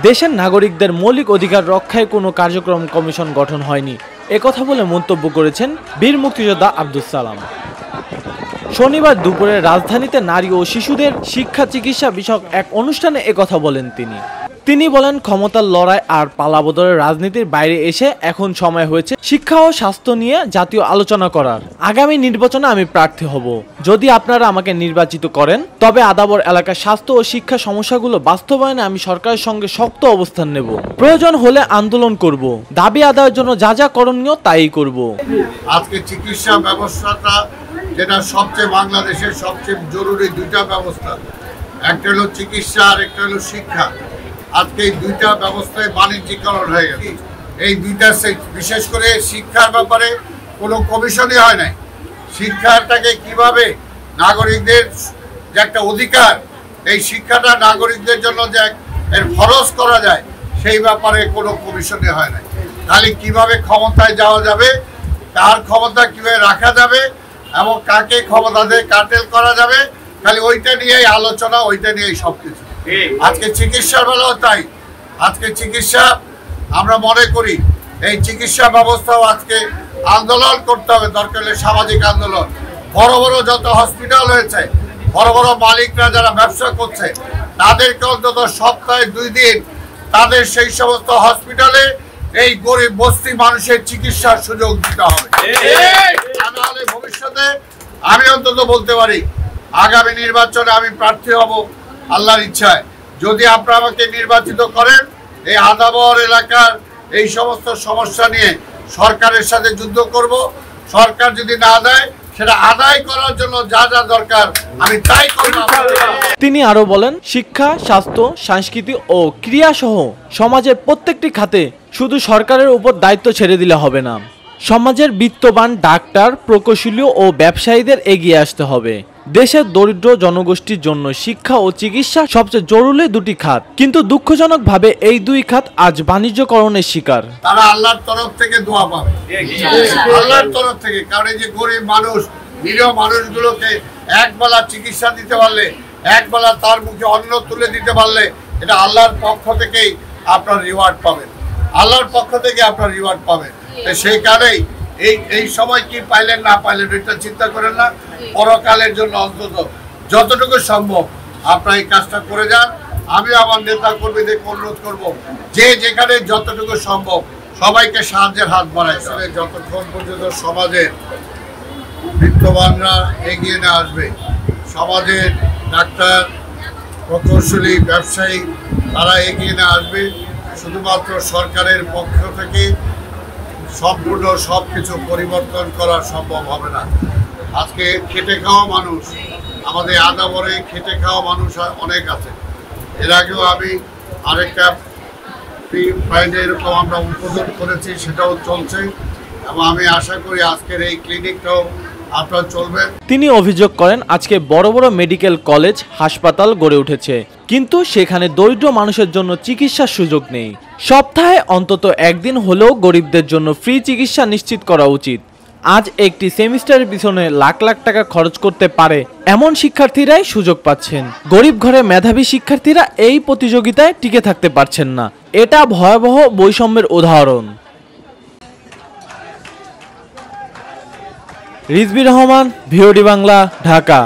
দেশের নাগরিকদের মৌলিক অধিকার রক্ষায় কোনো কার্যক্রম কমিশন গঠন হয়নি একথা বলে মন্তব্য করেছেন বীর মুক্তিযোদ্ধা আব্দুস সালাম। শনিবার দুপুরে রাজধানীতে নারী ও শিশুদের শিক্ষা চিকিৎসা বিষয়ক এক অনুষ্ঠানে একথা বলেন তিনি বলেন, ক্ষমতার লড়াই আর পালাবদলের রাজনীতির বাইরে এসে এখন সময় হয়েছে শিক্ষা ও স্বাস্থ্য নিয়ে জাতীয় আলোচনা করার। আগামী নির্বাচনে আমি প্রার্থী হব। যদি আপনারা আমাকে নির্বাচিত করেন তবে আদাবর এলাকার স্বাস্থ্য ও শিক্ষা সমস্যাগুলো বাস্তবায়নে আমি সরকারের সঙ্গে শক্ত অবস্থান নেব। প্রয়োজন হলে আন্দোলন করব। দাবি আদায়ের জন্য যা যা করণীয় তাই করব। আজকে চিকিৎসা ব্যবস্থাটা যেটা সবচেয়ে বাংলাদেশের সবচেয়ে জরুরি দুইটা ব্যবস্থা, একটা হলো চিকিৎসা আর একটা হলো শিক্ষা। আজকে এই দুইটা ব্যবস্থায় বাণিজ্যিকরণ হয়ে গেছে। এই দুইটা বিশেষ করে শিক্ষার ব্যাপারে কোনো কমিশনই হয় নাই। শিক্ষাটাকে কিভাবে নাগরিকদের যে একটা অধিকার, এই শিক্ষাটা নাগরিকদের জন্য যে এর খরচ করা যায় সেই ব্যাপারে কোনো কমিশনই হয় নাই। খালি কিভাবে ক্ষমতায় যাওয়া যাবে, কার ক্ষমতা কিভাবে রাখা যাবে এবং কাকে ক্ষমতা দিয়ে কাটেল করা যাবে, খালি ওইটা নিয়েই আলোচনা, ওইটা নিয়েই সবকিছু। আজকে চিকিৎসার বেলাও তাই। আজকে চিকিৎসা আমরা মনে করি এই চিকিৎসা ব্যবস্থাও আজকে আন্দোলন করতে হবে, দরকার হলে সামাজিক আন্দোলন। বড় বড় যত হসপিটাল হয়েছে, বড় বড় মালিকরা যারা ব্যবসা করছে তাদেরকে অন্তত সপ্তাহে 2 দিন তাদের সেই সমস্ত হসপিটালে এই গরিব বস্তি মানুষের চিকিৎসার সুযোগ দিতে হবে। তাহলে ভবিষ্যতে আমি অন্তত বলতে পারি আগামী নির্বাচনে আমি প্রার্থী হব আল্লাহর ইচ্ছায়। যদি আপনারা আমাকে নির্বাচিত করেন, এই আদাবর এলাকার এই সমস্ত সমস্যা নিয়ে সরকারের সাথে যুদ্ধ করব। সরকার যদি না দেয় সেটা আদায় করার জন্য যা যা দরকার আমি তাই করব। তিনি আরো বলেন, শিক্ষা, স্বাস্থ্য, সংস্কৃতি ও ক্রীড়া সহ সমাজের প্রত্যেকটি খাতে শুধু সরকারের উপর দায়িত্ব ছেড়ে দিলে হবে না। সমাজের বিত্তবান, ডাক্তার, প্রকৌশলী ও ব্যবসায়ীদের এগিয়ে আসতে হবে। দেশের দরিদ্র জনগোষ্ঠীর জন্য শিক্ষা ও চিকিৎসা সবচেয়ে জরুরি দুটি খাত, কিন্তু দুঃখজনকভাবে এই দুই খাত আজ বাণিজ্যকরণের শিকার। তারা আল্লাহর তরফ থেকে দোয়া পাবে, আল্লাহর তরফ থেকে। কারণ এই যে গরিব মানুষ, নিরীহ মানুষগুলোকে একবেলা চিকিৎসা দিতে পারলে, একবেলা তার মুখে অন্ন তুলে দিতে পারলে, এটা আল্লাহর পক্ষ থেকেই আপনার রিওয়ার্ড পাবেন। আল্লাহর পক্ষ থেকে আপনার রিওয়ার্ড পাবেন। সেই কারণেই এই সময় কি পাইলেন না পাইলেন এটা চিন্তা করেন না। পরকালের জন্য অন্তত যতটুকু সম্ভব আপনারা এই কাজটা করে যান। আমি আমার নেতা কর্মীদের অনুরোধ করব, যে যেখানে যতটুকু সম্ভব সবাইকে সাহায্যের হাত বাড়ায়। যতক্ষণ পর্যন্ত সমাজের বিত্তবানরা এগিয়ে না আসবে, সমাজের ডাক্তার, প্রকৌশলী, ব্যবসায়ী তারা এগিয়ে না আসবে, শুধুমাত্র সরকারের পক্ষ থেকে সম্পূর্ণ সব কিছু পরিবর্তন করা সম্ভব হবে না। আজকে খেটে খাওয়া মানুষ, আমাদের আদাবরে খেটে খাওয়া মানুষ অনেক আছে। এর আগেও আমি আরেকটা ফ্রাইডে এরকম আমরা উদ্বোধন করেছি, সেটাও চলছে এবং আমি আশা করি আজকের এই ক্লিনিকটাও আপনারা চলবেন। তিনি অভিযোগ করেন, আজকে বড় বড় মেডিকেল কলেজ, হাসপাতাল গড়ে উঠেছে, কিন্তু সেখানে দরিদ্র মানুষের জন্য চিকিৎসার সুযোগ নেই। সপ্তাহে অন্তত একদিন হলেও গরিবদের জন্য ফ্রি চিকিৎসা নিশ্চিত করা উচিত। আজ একটি সেমিস্টারের পিছনে লাখ লাখ টাকা খরচ করতে পারে এমন শিক্ষার্থীরাই সুযোগ পাচ্ছেন। গরিব ঘরে মেধাবী শিক্ষার্থীরা এই প্রতিযোগিতায় টিকে থাকতে পারছেন না। এটা ভয়াবহ বৈষম্যের উদাহরণ। রিজভী রহমান, ভিওডি বাংলা, ঢাকা।